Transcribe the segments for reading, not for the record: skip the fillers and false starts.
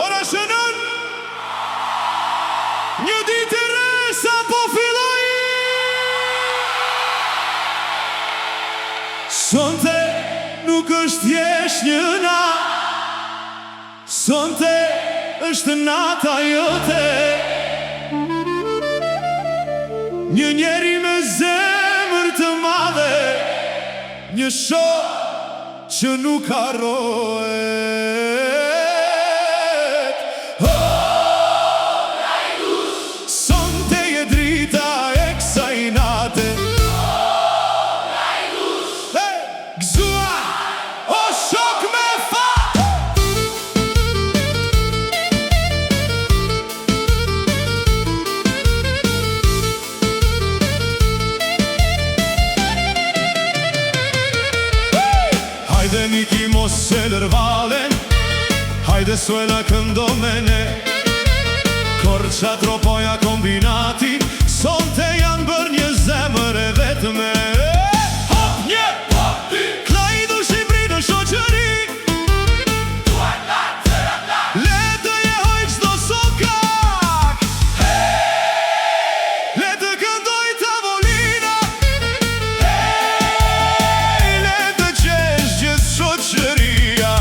Ora shënon një ditë e re sa po filloi. Sonte nuk është thjesht një natë, sonte është nata jote. Një njeri me zemër të madhe, një shok që nuk harrohet. Sonte je drita e kësaj nate. Gëzua o shok me fat. Hajde Niki mos e lërvalen, hajde suela këndo me ne. Korça tropoja kombinati, sonte janë bër një zemër e vetme. Hop një, hop dy, Klajdu Shqipëri në shoqëri. Le të jehoj çdo sokak, le të këndoj tavolina, le të qesh gjithë shoqëria.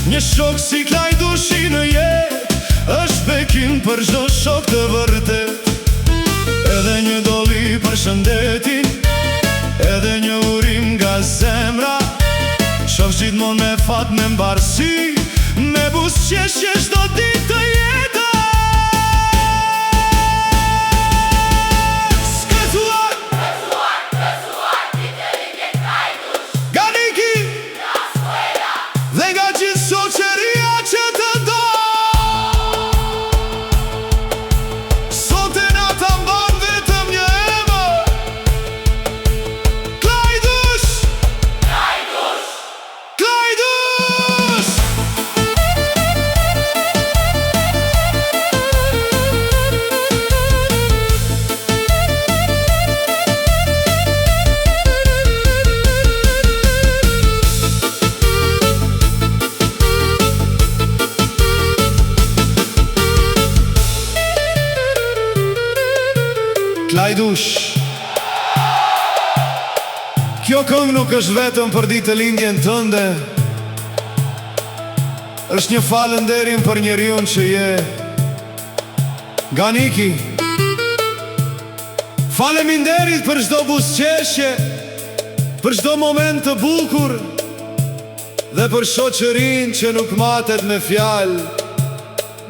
Një shok si Klajdushi në jetë është bekim për çdo shok të vërtet. Edhe një doli për shëndetin, edhe një urim nga zemra. Shoh gjithmonë me fat, me mbarsi, me buzëqeshje çdo ditë të jetës. Dhe nga gjithë shoqëria që të do, sonte nata mban vetëm një emër: Klajdush! Klajdush! Klajdush! Klajdush. Kjo këngë nuk është vetëm për ditë të lindjen tënde, është një falënderim për njeriun që je. Nga Niki. Faleminderit për çdo buzëqeshje, për çdo moment të bukur, dhe për shoqërinë që nuk matet me fjalë.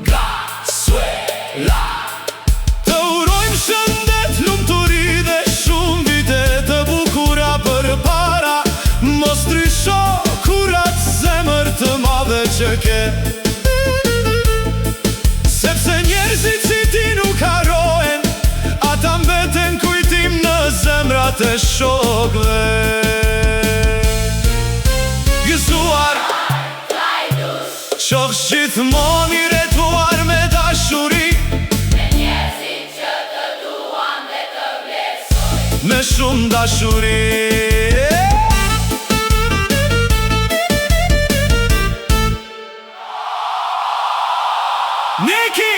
Nga Suela. Të urojmë shëndet, lumturi dhe shumë vite të bukura përpara. Mos ndrysho kur atë zemër të madhe që ke, sepse njerëzit si ti nuk harrohen, ata mbeten kujtim në zemrat e shokëve. Gëzuar, shoh gjithmonë i retuar me dashuri, me shumë dashuri. Niki!